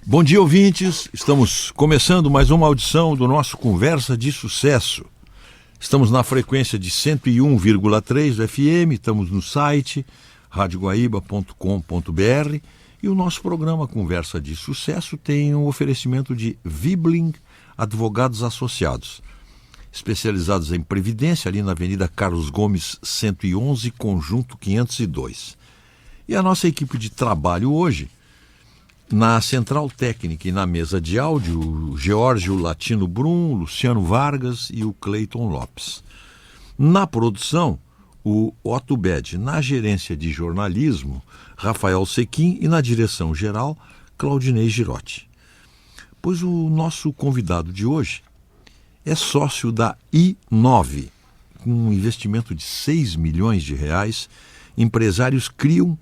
Bom dia, ouvintes. Estamos começando mais uma audição do nosso Conversa de Sucesso. Estamos na frequência de 101,3 do FM, estamos no site radioguaíba.com.br e o nosso programa Conversa de Sucesso tem um oferecimento de Vibling Advogados Associados, especializados em Previdência, ali na Avenida Carlos Gomes 111, Conjunto 502. E a nossa equipe de trabalho hoje, na Central Técnica e na mesa de áudio, o Geórgio Latino Brum, Luciano Vargas e o Cleiton Lopes. Na produção, o Otto Bed. Na gerência de jornalismo, Rafael Sequim. E na direção geral, Claudinei Girotti. Pois o nosso convidado de hoje é sócio da I9. Com um investimento de 6 milhões de reais, empresários criam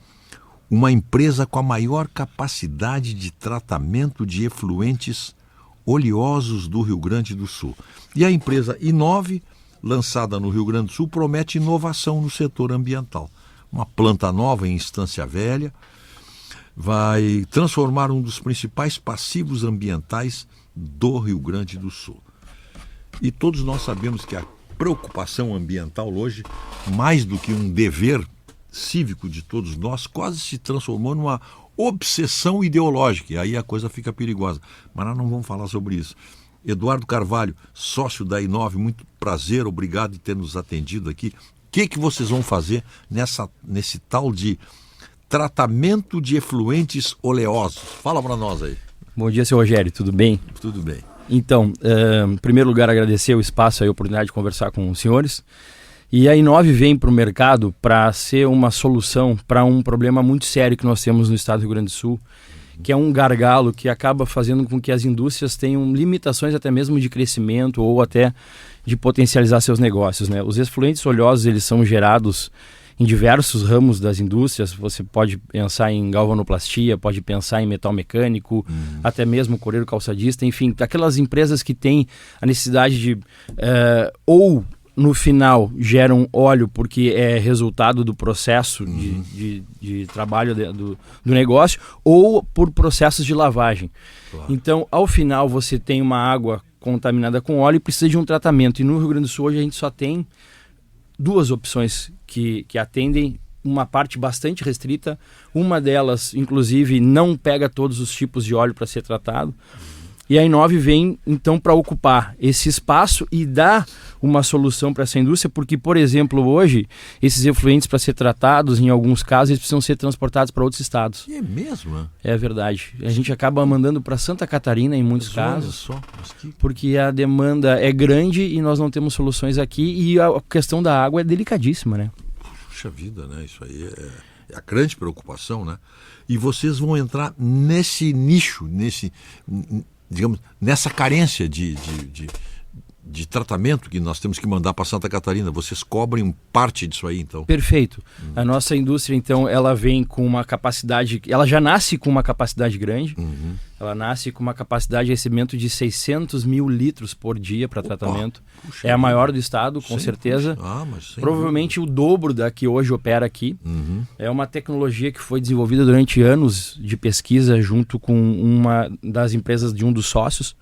uma empresa com a maior capacidade de tratamento de efluentes oleosos do Rio Grande do Sul. E a empresa I9, lançada no Rio Grande do Sul, promete inovação no setor ambiental. Uma planta nova em Estância Velha vai transformar um dos principais passivos ambientais do Rio Grande do Sul. E todos nós sabemos que a preocupação ambiental hoje, mais do que um dever cívico de todos nós, quase se transformou numa obsessão ideológica, e aí a coisa fica perigosa. Mas nós não vamos falar sobre isso. Eduardo Carvalho, sócio da I9, muito prazer, obrigado por ter nos atendido aqui. O que vocês vão fazer nesse tal de tratamento de efluentes oleosos? Fala para nós aí. Bom dia, seu Rogério, tudo bem? Tudo bem. Então, em primeiro lugar, agradecer o espaço e a oportunidade de conversar com os senhores. E a I9 vem para o mercado para ser uma solução para um problema muito sério que nós temos no estado do Rio Grande do Sul, que é um gargalo que acaba fazendo com que as indústrias tenham limitações até mesmo de crescimento ou até de potencializar seus negócios, né? Os efluentes oleosos, eles são gerados em diversos ramos das indústrias. Você pode pensar em galvanoplastia, pode pensar em metal mecânico, até mesmo coreiro calçadista, enfim, aquelas empresas que têm a necessidade de ou no final geram óleo porque é resultado do processo de trabalho do negócio, ou por processos de lavagem. Claro. Então, ao final, você tem uma água contaminada com óleo e precisa de um tratamento. E no Rio Grande do Sul hoje a gente só tem duas opções que atendem uma parte bastante restrita. Uma delas, inclusive, não pega todos os tipos de óleo para ser tratado. E a I9 vem, então, para ocupar esse espaço e dar uma solução para essa indústria, porque, por exemplo, hoje, esses efluentes, para ser tratados, em alguns casos, eles precisam ser transportados para outros estados. É mesmo? É verdade. A gente acaba mandando para Santa Catarina, em muitos casos, porque a demanda é grande e nós não temos soluções aqui, e a questão da água é delicadíssima, né? Puxa vida, né? Isso aí é a grande preocupação, né? E vocês vão entrar nesse nicho, digamos, nessa carência de tratamento que nós temos que mandar para Santa Catarina. Vocês cobrem parte disso aí, então? Perfeito. A nossa indústria, então, ela vem com uma capacidade, ela já nasce com uma capacidade grande. Ela nasce com uma capacidade de recebimento de 600 mil litros por dia para tratamento. É a maior do estado, com certeza. Provavelmente o dobro da que hoje opera aqui. É uma tecnologia que foi desenvolvida durante anos de pesquisa junto com uma das empresas de um dos sócios.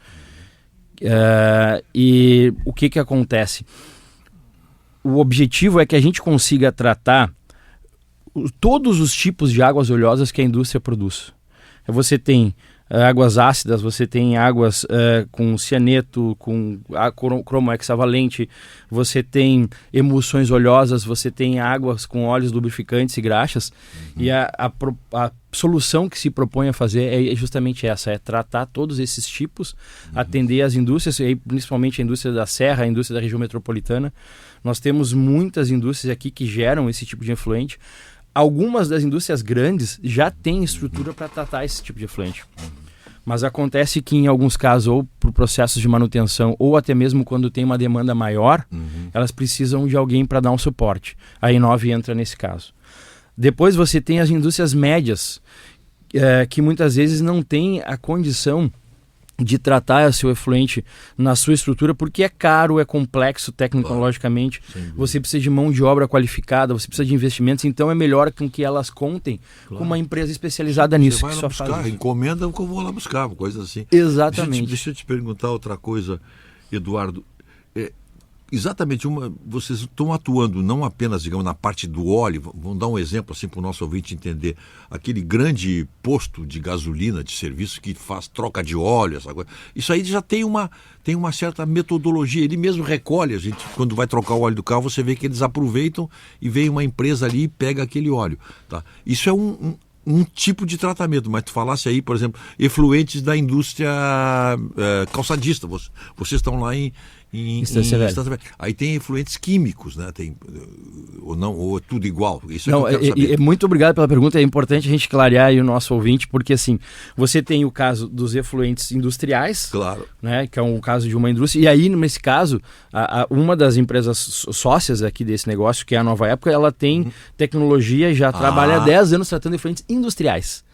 E o que acontece? O objetivo é que a gente consiga tratar todos os tipos de águas oleosas que a indústria produz. Você tem águas ácidas, você tem águas com cianeto, com cromo hexavalente, você tem emulsões oleosas, você tem águas com óleos lubrificantes e graxas. E a solução que se propõe a fazer é justamente essa, é tratar todos esses tipos, atender as indústrias, e principalmente a indústria da Serra, a indústria da região metropolitana. Nós temos muitas indústrias aqui que geram esse tipo de efluente. Algumas das indústrias grandes já têm estrutura para tratar esse tipo de efluente. Mas acontece que em alguns casos, ou por processos de manutenção, ou até mesmo quando tem uma demanda maior, elas precisam de alguém para dar um suporte. A I9 entra nesse caso. Depois você tem as indústrias médias, que muitas vezes não têm a condição de tratar esse efluente na sua estrutura, porque é caro, é complexo tecnologicamente, você precisa de mão de obra qualificada, você precisa de investimentos, então é melhor com que elas contem com uma empresa especializada nisso. Você vai lá buscar, encomenda que eu vou lá buscar, coisa assim. Exatamente. Deixa eu te perguntar outra coisa, Eduardo. Exatamente, vocês estão atuando não apenas, digamos, na parte do óleo. Vamos dar um exemplo assim para o nosso ouvinte entender. Aquele grande posto de gasolina, de serviço que faz troca de óleo, essa coisa. Isso aí já tem uma certa metodologia. Ele mesmo recolhe. A gente, quando vai trocar o óleo do carro, você vê que eles aproveitam e vem uma empresa ali e pega aquele óleo. Tá? Isso é um tipo de tratamento, mas tu falasse aí, por exemplo, efluentes da indústria calçadista. Vocês estão lá em Estância Velha. Aí tem efluentes químicos, né? Tem, ou é tudo igual? Isso não, muito obrigado pela pergunta. É importante a gente clarear aí o nosso ouvinte, porque assim, você tem o caso dos efluentes industriais, claro, né? Que é um caso de uma indústria, e aí nesse caso, uma das empresas sócias aqui desse negócio, que é a Nova Época, ela tem tecnologia, já trabalha há 10 anos tratando efluentes industriais.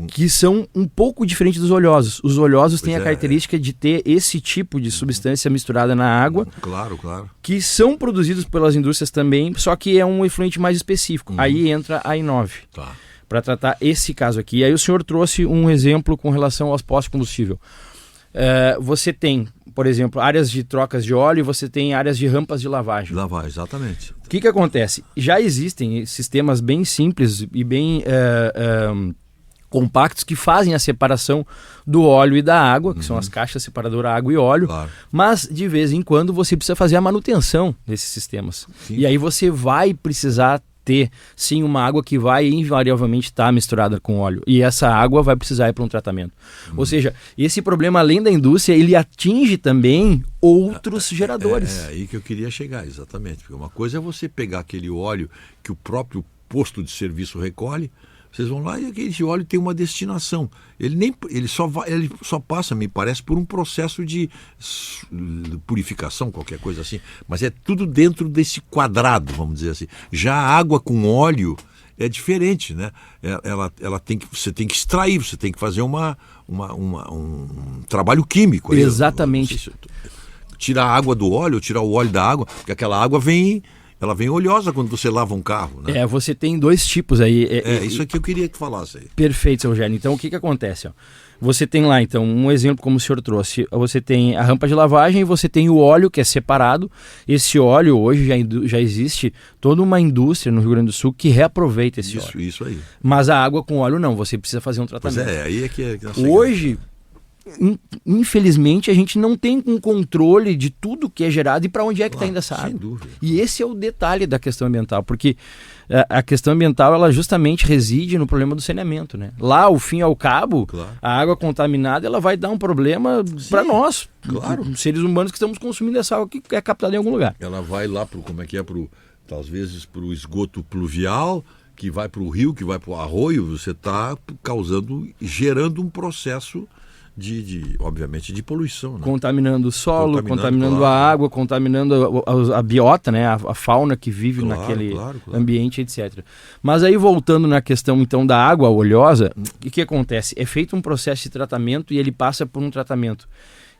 Que são um pouco diferentes dos oleosos. Os oleosos têm a característica de ter esse tipo de substância misturada na água. Claro. Que são produzidos pelas indústrias também, só que é um efluente mais específico. Aí entra a I9. Tá. Para tratar esse caso aqui. E aí o senhor trouxe um exemplo com relação aos postos de combustível. Você tem, por exemplo, áreas de trocas de óleo e você tem áreas de rampas de lavagem. Exatamente. O que acontece? Já existem sistemas bem simples e bem compactos que fazem a separação do óleo e da água, que são as caixas separadoras água e óleo, mas de vez em quando você precisa fazer a manutenção desses sistemas. Sim. E aí você vai precisar ter, sim, uma água que vai invariavelmente estar misturada com óleo. E essa água vai precisar ir para um tratamento. Ou seja, esse problema, além da indústria, ele atinge também outros geradores. É aí que eu queria chegar, exatamente. Porque uma coisa é você pegar aquele óleo que o próprio posto de serviço recolhe, vocês vão lá e aquele óleo tem uma destinação. Ele só passa, me parece, por um processo de purificação, qualquer coisa assim. Mas é tudo dentro desse quadrado, vamos dizer assim. Já a água com óleo é diferente, né? Você tem que extrair, você tem que fazer um trabalho químico. Exatamente. Tirar a água do óleo, tirar o óleo da água, porque aquela água vem oleosa quando você lava um carro, né? Você tem dois tipos aí. Isso aqui eu queria que falasse aí. Perfeito, seu Eugênio. Então, o que acontece? Você tem lá, então, um exemplo como o senhor trouxe. Você tem a rampa de lavagem e você tem o óleo que é separado. Esse óleo, hoje, já existe toda uma indústria no Rio Grande do Sul que reaproveita esse óleo. Isso aí. Mas a água com óleo não, você precisa fazer um tratamento. Pois aí é que hoje, infelizmente, a gente não tem um controle de tudo que é gerado e para onde é que está indo essa água. Sem dúvida. E esse é o detalhe da questão ambiental, porque a questão ambiental, ela justamente reside no problema do saneamento, né? Lá, ao fim e ao cabo, a água contaminada, ela vai dar um problema para nós, seres humanos que estamos consumindo essa água que é captada em algum lugar. Ela vai lá às vezes para o esgoto pluvial, que vai para o rio, que vai para o arroio, você está gerando um processo obviamente, de poluição. Né? Contaminando o solo, contaminando a água, contaminando a biota, né? a fauna que vive naquele ambiente, etc. Mas aí, voltando na questão, então, da água oleosa, o que acontece? É feito um processo de tratamento e ele passa por um tratamento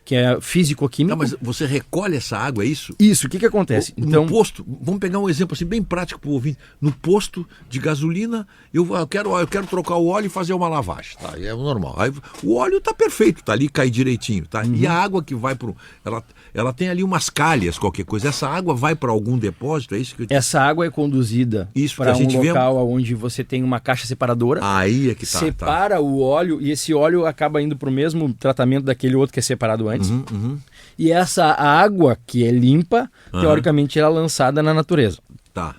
que é físico-químico. Mas você recolhe essa água, é isso? Isso, o que acontece? No posto, vamos pegar um exemplo assim, bem prático para o ouvinte. No posto de gasolina, eu quero trocar o óleo e fazer uma lavagem. Tá? É normal. Aí, o óleo está perfeito, está ali, cai direitinho. Tá? E a água que vai para ela tem ali umas calhas, qualquer coisa. Essa água vai para algum depósito, é isso que Essa água é conduzida para um local onde você tem uma caixa separadora. Aí é que separa o óleo e esse óleo acaba indo para o mesmo tratamento daquele outro que é separado antes. E essa água que é limpa, teoricamente, ela é lançada na natureza.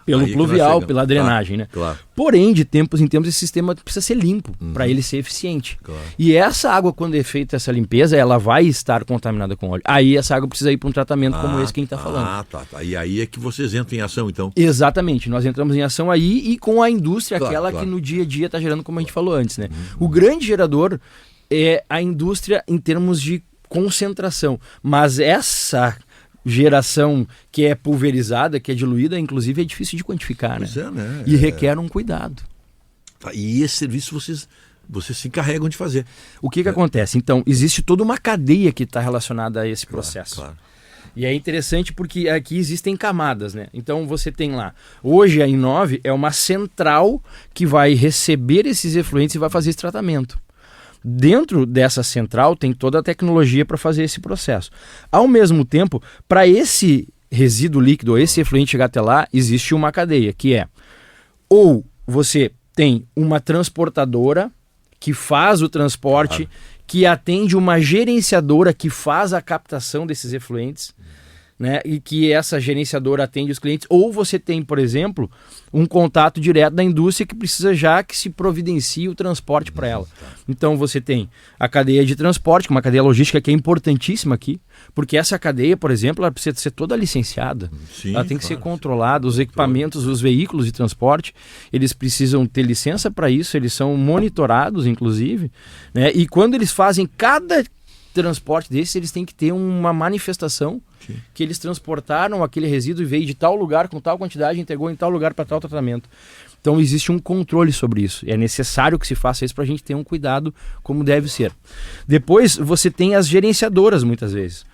Pelo pluvial, pela drenagem, né? Claro. Porém, de tempos em tempos, esse sistema precisa ser limpo para ele ser eficiente. E essa água, quando é feita essa limpeza, ela vai estar contaminada com óleo. Aí essa água precisa ir para um tratamento como esse que a gente está falando. E aí é que vocês entram em ação, então. Exatamente. Nós entramos em ação aí e com a indústria, que no dia a dia está gerando, como a gente falou antes, né? O grande gerador é a indústria em termos de concentração. Mas essa geração que é pulverizada, que é diluída, inclusive é difícil de quantificar, né? Pois é, né? E requer um cuidado. E esse serviço vocês vocês se encarregam de fazer. O que acontece? Então, existe toda uma cadeia que está relacionada a esse processo. Claro. E é interessante porque aqui existem camadas, né? Então você tem lá, hoje a Inove é uma central que vai receber esses efluentes e vai fazer esse tratamento. Dentro dessa central tem toda a tecnologia para fazer esse processo. Ao mesmo tempo, para esse resíduo líquido, esse efluente chegar até lá, existe uma cadeia, que é ou você tem uma transportadora que faz o transporte, que atende uma gerenciadora que faz a captação desses efluentes, né? E que essa gerenciadora atende os clientes, ou você tem, por exemplo, um contato direto da indústria que precisa já que se providencie o transporte para ela. Então você tem a cadeia de transporte, uma cadeia logística que é importantíssima aqui, porque essa cadeia, por exemplo, ela precisa ser toda licenciada. Sim, ela tem que ser controlada, os equipamentos, os veículos de transporte, eles precisam ter licença para isso, eles são monitorados, inclusive, né? E quando eles fazem cada transporte desses, eles têm que ter uma manifestação que eles transportaram aquele resíduo e veio de tal lugar com tal quantidade, entregou em tal lugar para tal tratamento. Então existe um controle sobre isso. É necessário que se faça isso para a gente ter um cuidado como deve ser. Depois você tem as gerenciadoras muitas vezes.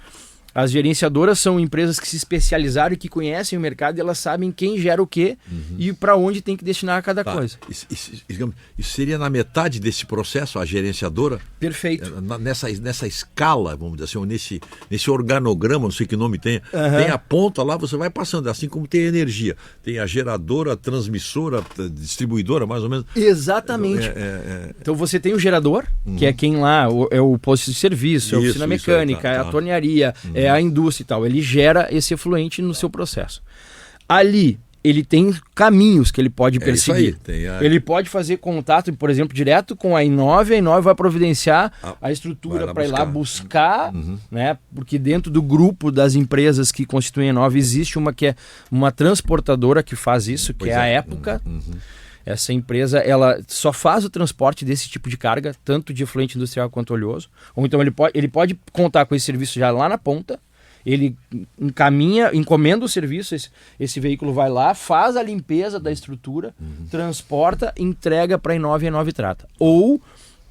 As gerenciadoras são empresas que se especializaram e que conhecem o mercado e elas sabem quem gera o quê e para onde tem que destinar cada coisa. Isso seria na metade desse processo, a gerenciadora? Perfeito. Nessa escala, vamos dizer assim, nesse organograma, não sei que nome tem, tem a ponta lá, você vai passando, assim como tem a energia. Tem a geradora, a transmissora, a distribuidora, mais ou menos. Exatamente. Então você tem o gerador, que é quem lá, é o posto de serviço, é a oficina mecânica, é a tornearia, é a indústria e tal. Ele gera esse efluente no seu processo. Ali, ele tem caminhos que ele pode perseguir. Ele pode fazer contato, por exemplo, direto com a Inove vai providenciar a estrutura para ir lá buscar, né? Porque dentro do grupo das empresas que constituem a Inove existe uma que é uma transportadora que faz isso, que é a Época. Essa empresa, ela só faz o transporte desse tipo de carga, tanto de efluente industrial quanto oleoso. Ou então ele pode contar com esse serviço já lá na ponta, ele encomenda o serviço, esse veículo vai lá, faz a limpeza da estrutura, transporta, entrega para a Inove trata. Ou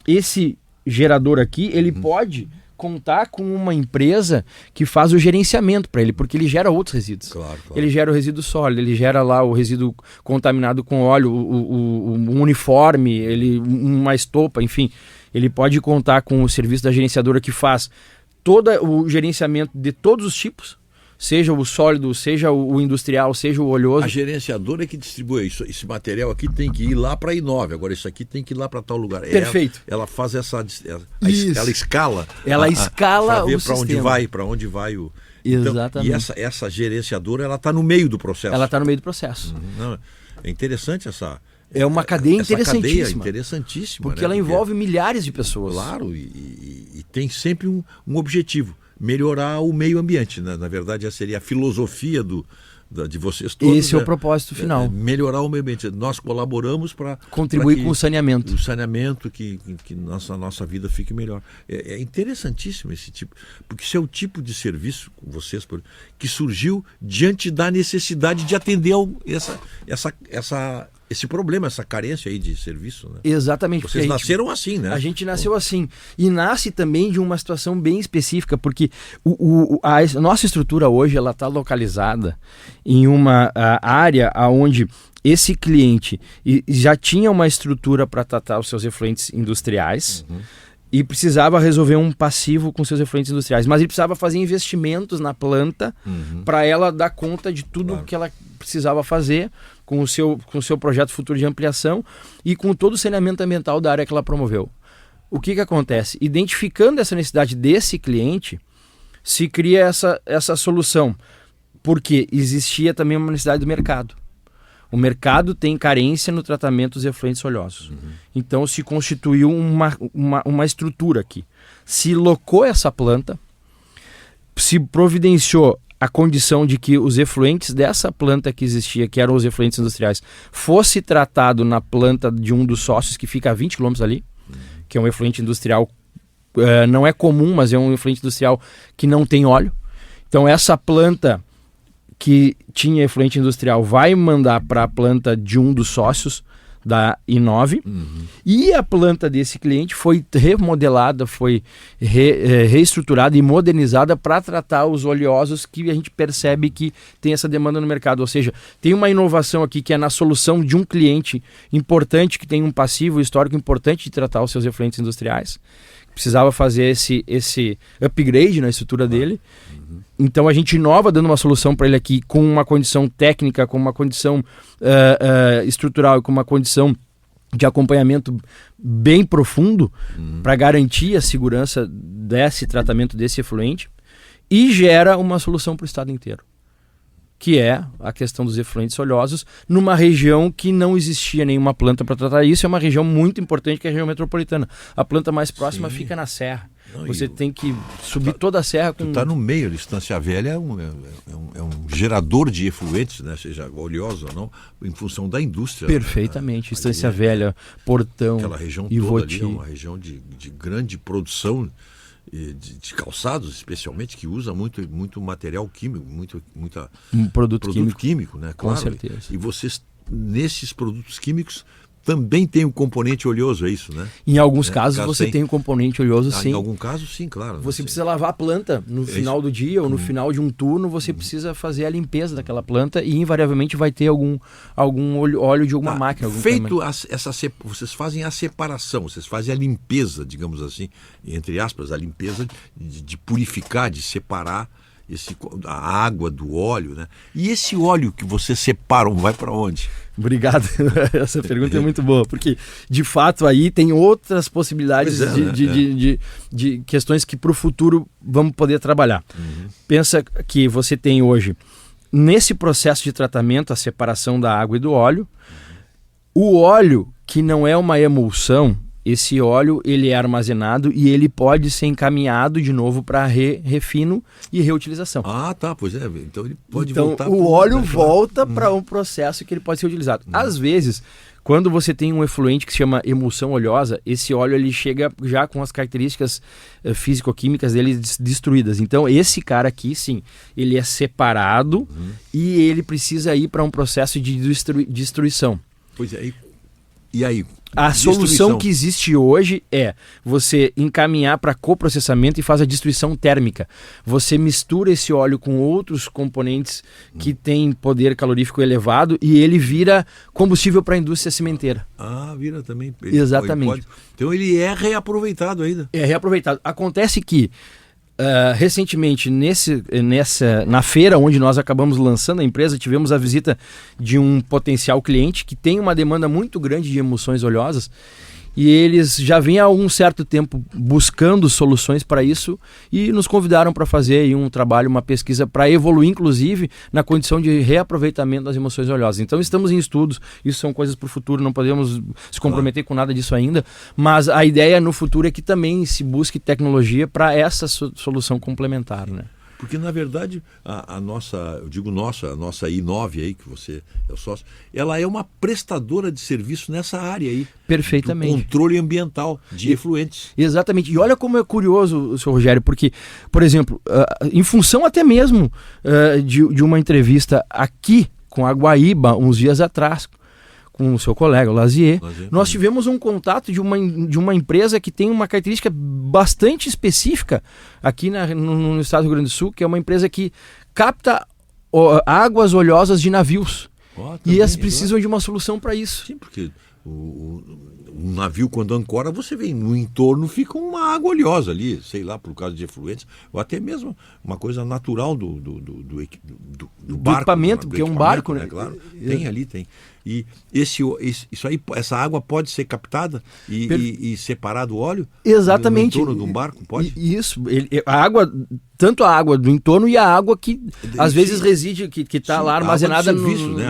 esse gerador aqui, ele pode contar com uma empresa que faz o gerenciamento para ele, porque ele gera outros resíduos. Claro. Ele gera o resíduo sólido, ele gera lá o resíduo contaminado com óleo, o uniforme, uma estopa, enfim. Ele pode contar com o serviço da gerenciadora que faz todo o gerenciamento de todos os tipos, seja o sólido, seja o industrial, seja o oleoso. A gerenciadora é que distribui isso. Esse material aqui tem que ir lá para a Inove, agora isso aqui tem que ir lá para tal lugar. Perfeito. Ela faz ela escala. Ela escala o sistema. Para onde vai o... Exatamente. Então, e essa gerenciadora, ela está no meio do processo. Ela está no meio do processo. Não, é interessante essa... É uma cadeia interessantíssima. Cadeia interessantíssima. Porque ela envolve milhares de pessoas. Claro, e tem sempre um objetivo. Melhorar o meio ambiente, né? Na verdade, essa seria a filosofia de vocês todos. Esse é o propósito final. Melhorar o meio ambiente. Nós colaboramos para contribuir com o saneamento. O saneamento, que nossa vida fique melhor. É interessantíssimo esse tipo, porque esse é o tipo de serviço, com vocês, que surgiu diante da necessidade de atender esse problema, essa carência aí de serviço, né? Exatamente. Vocês nasceram assim, né? A gente nasceu assim. E nasce também de uma situação bem específica, porque a nossa estrutura hoje ela está localizada em uma área onde esse cliente já tinha uma estrutura para tratar os seus efluentes industriais e precisava resolver um passivo com seus efluentes industriais. Mas ele precisava fazer investimentos na planta para ela dar conta de tudo que ela precisava fazer com o seu projeto futuro de ampliação e com todo o saneamento ambiental da área que ela promoveu. O que acontece? Identificando essa necessidade desse cliente, se cria essa solução, porque existia também uma necessidade do mercado. O mercado tem carência no tratamento dos efluentes oleosos. Então se constituiu uma estrutura aqui. Se locou essa planta, se providenciou a condição de que os efluentes dessa planta que existia, que eram os efluentes industriais, fosse tratado na planta de um dos sócios que fica a 20 km ali, que é um efluente industrial, não é comum, mas é um efluente industrial que não tem óleo. Então essa planta que tinha efluente industrial vai mandar para a planta de um dos sócios da I9, e a planta desse cliente foi remodelada, foi reestruturada e modernizada para tratar os oleosos que a gente percebe que tem essa demanda no mercado. Ou seja, tem uma inovação aqui que é na solução de um cliente importante que tem um passivo histórico importante de tratar os seus efluentes industriais. Precisava fazer esse upgrade na estrutura dele. Então a gente inova dando uma solução para ele aqui com uma condição técnica, com uma condição estrutural e com uma condição de acompanhamento bem profundo para garantir a segurança desse tratamento desse efluente, e gera uma solução para o estado inteiro, que é a questão dos efluentes oleosos, numa região que não existia nenhuma planta para tratar isso. É uma região muito importante, que é a região metropolitana. A planta mais próxima fica na serra. Não, você tem que subir toda a serra. Tu está no meio, a Estância Velha é um gerador de efluentes, né? Seja oleoso ou não, em função da indústria. Perfeitamente. Estância Velha, Portão, aquela região Ivoti. toda ali é uma região de grande produção de calçados, especialmente, que usa muito material químico, muita produto químico, né? Claro. Com certeza. E vocês, nesses produtos químicos, também tem um componente oleoso, é isso, né? Em alguns casos você tem um componente oleoso, sim. Em algum caso, sim, claro. Você precisa lavar a planta no final do dia ou no final de um turno, você precisa fazer a limpeza daquela planta e invariavelmente vai ter algum óleo de alguma máquina. Vocês fazem a separação, vocês fazem a limpeza, digamos assim, entre aspas, a limpeza de purificar, de separar a água do óleo, né? E esse óleo que vocês separam vai para onde? Obrigado, essa pergunta é muito boa, porque de fato aí tem outras possibilidades de questões que para o futuro vamos poder trabalhar. Pensa que você tem hoje, nesse processo de tratamento, a separação da água e do óleo. O óleo, que não é uma emulsão, esse óleo ele é armazenado e ele pode ser encaminhado de novo para refino e reutilização. Ah, tá, pois é. Então ele pode voltar. Então o óleo volta para um processo que ele pode ser utilizado. Às vezes, quando você tem um efluente que se chama emulsão oleosa, esse óleo ele chega já com as características físico-químicas dele destruídas. Então esse cara aqui, sim, ele é separado e ele precisa ir para um processo de destruição. Pois é, e aí? A solução que existe hoje é você encaminhar para coprocessamento e faz a destruição térmica. Você mistura esse óleo com outros componentes que têm poder calorífico elevado e ele vira combustível para a indústria cimenteira. Ah, vira também. Exatamente. Então ele é reaproveitado ainda. É reaproveitado. Acontece que recentemente, na feira onde nós acabamos lançando a empresa, tivemos a visita de um potencial cliente que tem uma demanda muito grande de emulsões oleosas e eles já vêm há um certo tempo buscando soluções para isso e nos convidaram para fazer aí um trabalho, uma pesquisa para evoluir, inclusive, na condição de reaproveitamento das emulsões oleosas. Então estamos em estudos, isso são coisas para o futuro, não podemos se comprometer com nada disso ainda, mas a ideia no futuro é que também se busque tecnologia para essa solução complementar, né? Porque, na verdade, a nossa I9 aí, que você é o sócio, ela é uma prestadora de serviço nessa área aí. Perfeitamente. Do controle ambiental de efluentes. Exatamente. E olha como é curioso, senhor Rogério, porque, por exemplo, em função até mesmo de uma entrevista aqui com a Guaíba, uns dias atrás, com o seu colega, o Lazier, nós tivemos um contato de uma empresa que tem uma característica bastante específica aqui no estado do Rio Grande do Sul, que é uma empresa que capta águas oleosas de navios. E elas precisam de uma solução para isso. Sim, porque um navio, quando ancora, você vê no entorno fica uma água oleosa ali, sei lá, por causa de efluentes, ou até mesmo uma coisa natural do barco. Equipamento, porque é um barco, né? Claro, tem. E essa água pode ser captada e separar do óleo? Exatamente. No entorno de um barco, pode? Isso. Tanto a água do entorno e a água que às vezes reside, que está lá armazenada água de serviço, né?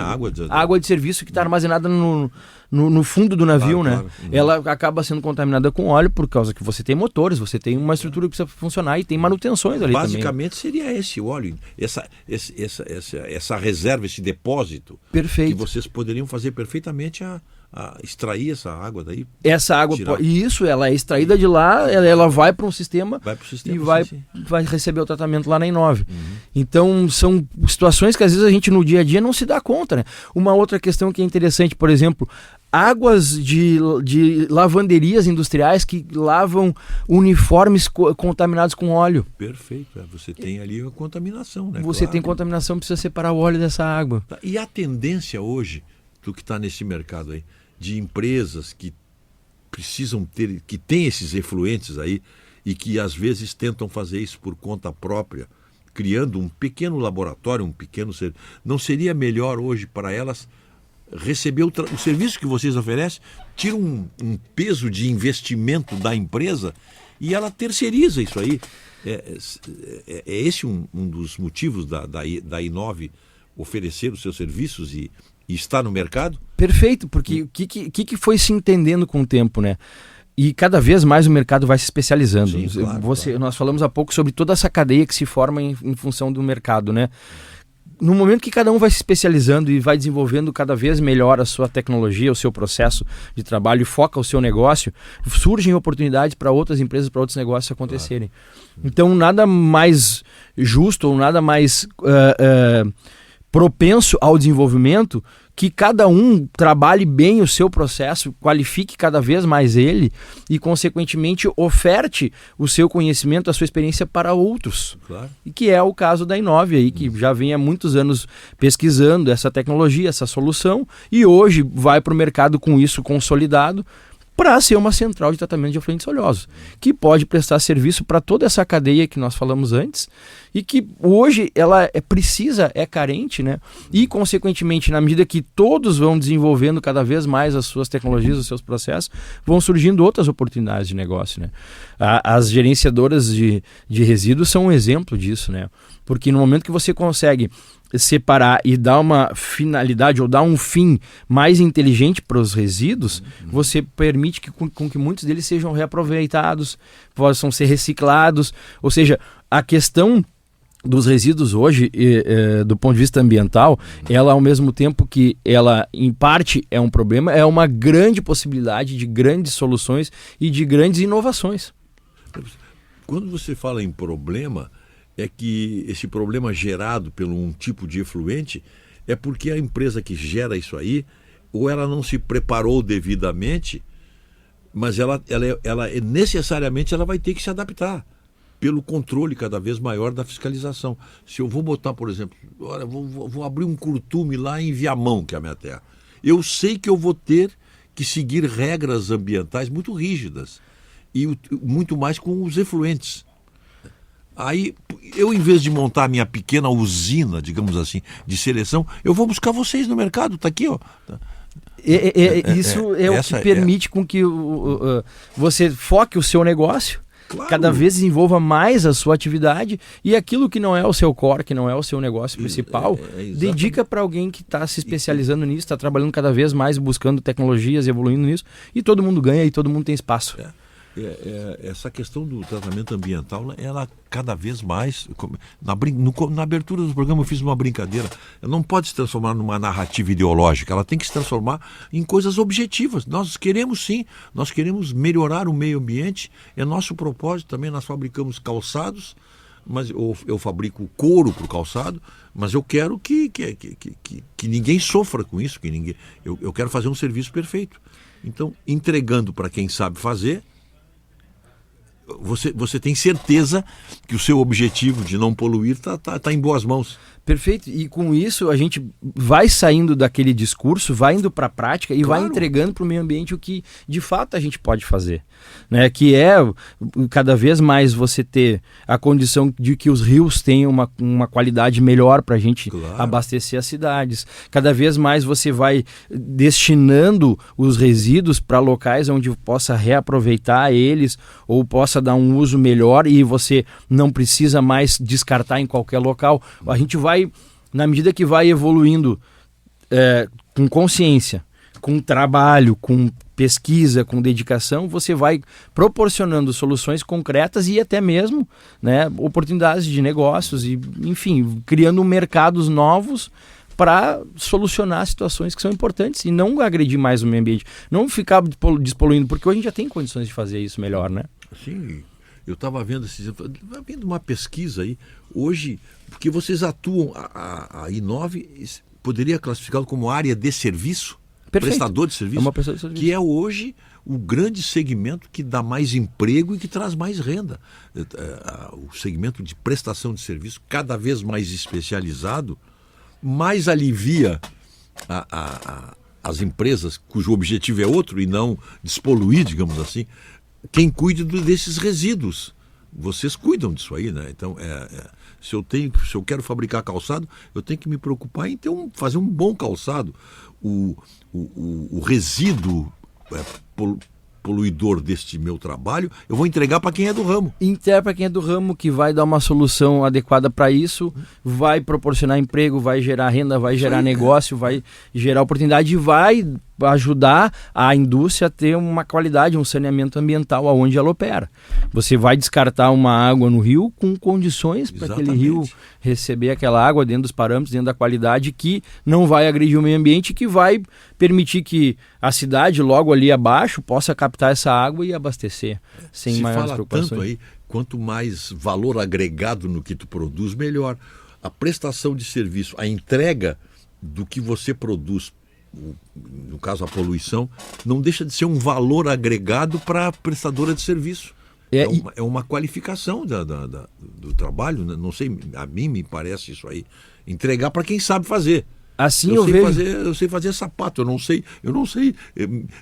Água de serviço que está armazenada no fundo do navio, né? Claro. Ela acaba sendo contaminada com óleo por causa que você tem motores, você tem uma estrutura que precisa funcionar e tem manutenções ali também. Basicamente seria esse óleo, essa reserva, esse depósito. Perfeito. Que vocês poderiam fazer perfeitamente a extrair essa água daí? Essa água, isso, ela é extraída de lá, ela vai para um sistema, e vai receber o tratamento lá na I9. Então, são situações que às vezes a gente no dia a dia não se dá conta, né? Uma outra questão que é interessante, por exemplo, águas de lavanderias industriais que lavam uniformes contaminados com óleo. Perfeito, você tem ali a contaminação, né? Você tem contaminação, precisa separar o óleo dessa água. E a tendência hoje, tu que está nesse mercado aí, de empresas que precisam ter, que tem esses efluentes aí e que às vezes tentam fazer isso por conta própria, criando um pequeno laboratório, um pequeno serviço, não seria melhor hoje para elas receber o serviço que vocês oferecem, tira um peso de investimento da empresa e ela terceiriza isso aí? É esse um dos motivos da I9 oferecer os seus serviços e estar no mercado? Perfeito, porque o que foi se entendendo com o tempo, né? E cada vez mais o mercado vai se especializando. Sim, claro. Nós falamos há pouco sobre toda essa cadeia que se forma em função do mercado, né? No momento que cada um vai se especializando e vai desenvolvendo cada vez melhor a sua tecnologia, o seu processo de trabalho e foca o seu negócio, surgem oportunidades para outras empresas, para outros negócios acontecerem. Claro. Então, nada mais justo ou nada mais propenso ao desenvolvimento que cada um trabalhe bem o seu processo, qualifique cada vez mais ele e, consequentemente, oferte o seu conhecimento, a sua experiência para outros. Claro. E que é o caso da I9 aí, que já vem há muitos anos pesquisando essa tecnologia, essa solução, e hoje vai para o mercado com isso consolidado para ser uma central de tratamento de efluentes oleosos, que pode prestar serviço para toda essa cadeia que nós falamos antes e que hoje ela é carente, né? E, consequentemente, na medida que todos vão desenvolvendo cada vez mais as suas tecnologias, os seus processos, vão surgindo outras oportunidades de negócio, né? As gerenciadoras de resíduos são um exemplo disso, né? Porque no momento que você consegue separar e dar uma finalidade ou dar um fim mais inteligente para os resíduos, você permite com que muitos deles sejam reaproveitados, possam ser reciclados. Ou seja, a questão dos resíduos hoje, do ponto de vista ambiental, ela, ao mesmo tempo que ela, em parte, é um problema, é uma grande possibilidade de grandes soluções e de grandes inovações. Quando você fala em problema, é que esse problema gerado por um tipo de efluente é porque a empresa que gera isso aí, ou ela não se preparou devidamente, mas ela necessariamente ela vai ter que se adaptar pelo controle cada vez maior da fiscalização. Se eu vou botar, por exemplo, olha, vou abrir um curtume lá em Viamão, que é a minha terra, eu sei que eu vou ter que seguir regras ambientais muito rígidas e muito mais com os efluentes. Aí, eu, em vez de montar a minha pequena usina, digamos assim, de seleção, eu vou buscar vocês no mercado, está aqui, ó. Isso é o que permite com que você foque o seu negócio, claro, cada vez desenvolva mais a sua atividade e aquilo que não é o seu core, que não é o seu negócio principal, dedica para alguém que está se especializando nisso, está trabalhando cada vez mais, buscando tecnologias, evoluindo nisso, e todo mundo ganha e todo mundo tem espaço. Essa questão do tratamento ambiental, ela cada vez mais, na abertura do programa eu fiz uma brincadeira, ela não pode se transformar numa narrativa ideológica, ela tem que se transformar em coisas objetivas. Nós queremos sim, nós queremos melhorar o meio ambiente, é nosso propósito também. Nós fabricamos calçados, mas eu fabrico couro para o calçado, mas eu quero que ninguém sofra com isso, eu quero fazer um serviço perfeito. Então, entregando para quem sabe fazer, você tem certeza que o seu objetivo de não poluir está em boas mãos. Perfeito, e com isso a gente vai saindo daquele discurso, vai indo para a prática e vai entregando para o meio ambiente o que de fato a gente pode fazer, né? Que é cada vez mais você ter a condição de que os rios tenham uma qualidade melhor para a gente abastecer as cidades. Cada vez mais você vai destinando os resíduos para locais onde possa reaproveitar eles ou possa dar um uso melhor e você não precisa mais descartar em qualquer local. A gente vai, na medida que vai evoluindo com consciência, com trabalho, com pesquisa, com dedicação, você vai proporcionando soluções concretas e até mesmo, né, oportunidades de negócios e, enfim, criando mercados novos para solucionar situações que são importantes e não agredir mais o meio ambiente, não ficar despoluindo, porque hoje a gente já tem condições de fazer isso melhor, né? Sim, eu estava vendo uma pesquisa aí, hoje, porque vocês atuam, a I9 poderia classificá-lo como área de serviço? Perfeito. Prestador de serviço? É uma prestador de serviço. Que é hoje o grande segmento que dá mais emprego e que traz mais renda. O segmento de prestação de serviço, cada vez mais especializado, mais alivia as empresas cujo objetivo é outro e não despoluir, digamos assim, quem cuida desses resíduos. Vocês cuidam disso aí, né? Então, se eu quero fabricar calçado, eu tenho que me preocupar em fazer um bom calçado. O resíduo poluidor deste meu trabalho, eu vou entregar para quem é do ramo. Entrega para quem é do ramo, que vai dar uma solução adequada para isso, vai proporcionar emprego, vai gerar renda, vai gerar negócio, vai gerar oportunidade e vai ajudar a indústria a ter uma qualidade, um saneamento ambiental aonde ela opera. Você vai descartar uma água no rio com condições para aquele rio receber aquela água dentro dos parâmetros, dentro da qualidade, que não vai agredir o meio ambiente, que vai permitir que a cidade logo ali abaixo possa captar essa água e abastecer sem maiores preocupações. Tanto aí, quanto mais valor agregado no que tu produz, melhor. A prestação de serviço, a entrega do que você produz, no caso a poluição, não deixa de ser um valor agregado para a prestadora de serviço. É uma qualificação do trabalho, né? Não sei, a mim me parece isso aí. Entregar para quem sabe fazer. Assim eu sei fazer sapato, eu não sei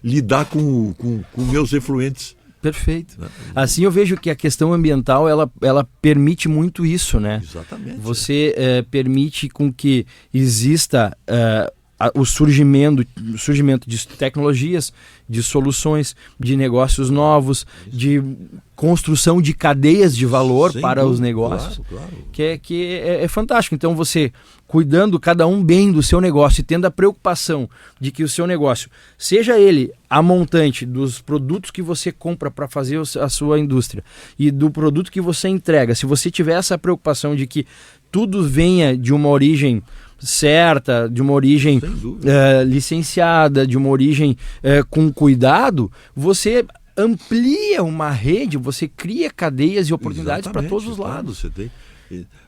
lidar com meus efluentes. Perfeito. Assim eu vejo que a questão ambiental ela permite muito isso, né? Exatamente. Você permite com que exista o surgimento de tecnologias, de soluções, de negócios novos, de construção de cadeias de valor para os negócios, claro. que é fantástico. Então você cuidando cada um bem do seu negócio e tendo a preocupação de que o seu negócio, seja ele a montante dos produtos que você compra para fazer a sua indústria e do produto que você entrega, se você tiver essa preocupação de que tudo venha de uma origem certa, de uma origem licenciada, de uma origem com cuidado, você amplia uma rede, você cria cadeias e oportunidades para todos os lados. Você tem,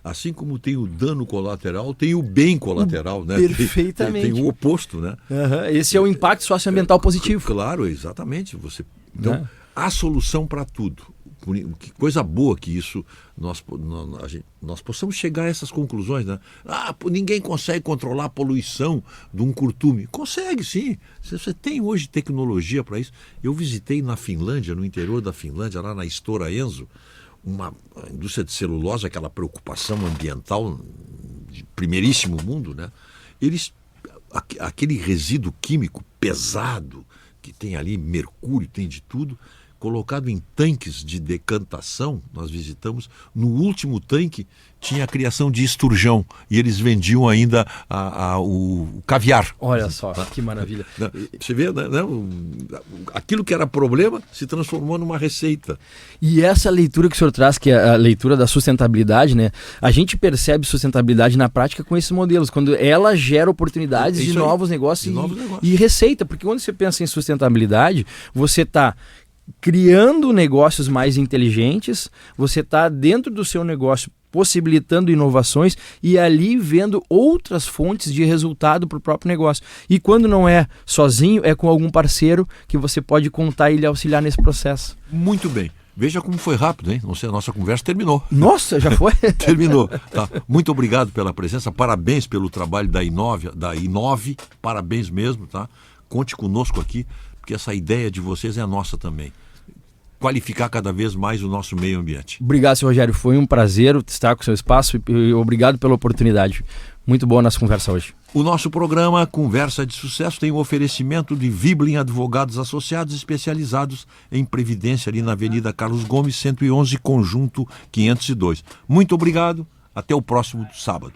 assim como tem o dano colateral, tem o bem colateral, né? Perfeitamente. Tem o oposto, né? Esse é o impacto socioambiental positivo. Claro, exatamente. Então, há solução para tudo. Que coisa boa que isso nós possamos chegar a essas conclusões, né? Ninguém consegue controlar a poluição de um curtume. Consegue, sim. Você tem hoje tecnologia para isso. Eu visitei na Finlândia, no interior da Finlândia, lá na Stora Enso, uma indústria de celulose, aquela preocupação ambiental de primeiríssimo mundo, né? Aquele resíduo químico pesado que tem ali, mercúrio, tem de tudo, colocado em tanques de decantação. Nós visitamos, no último tanque tinha a criação de esturjão e eles vendiam ainda o caviar. Olha só, que maravilha. Você vê, né? Aquilo que era problema se transformou numa receita. E essa leitura que o senhor traz, que é a leitura da sustentabilidade, né? A gente percebe sustentabilidade na prática com esses modelos, quando ela gera oportunidades de novos negócios e receita, porque quando você pensa em sustentabilidade, você está criando negócios mais inteligentes, você está dentro do seu negócio possibilitando inovações e ali vendo outras fontes de resultado para o próprio negócio. E quando não é sozinho, é com algum parceiro que você pode contar e lhe auxiliar nesse processo. Muito bem. Veja como foi rápido, hein? Não sei, a nossa conversa terminou. Nossa, já foi? Terminou. Tá. Muito obrigado pela presença, parabéns pelo trabalho da I9, parabéns mesmo, tá? Conte conosco aqui, porque essa ideia de vocês é nossa também. Qualificar cada vez mais o nosso meio ambiente. Obrigado, senhor Rogério. Foi um prazer estar com o seu espaço e obrigado pela oportunidade. Muito boa a nossa conversa hoje. O nosso programa Conversa de Sucesso tem um oferecimento de Vibling Advogados Associados especializados em previdência ali na Avenida Carlos Gomes, 111, Conjunto 502. Muito obrigado. Até o próximo sábado.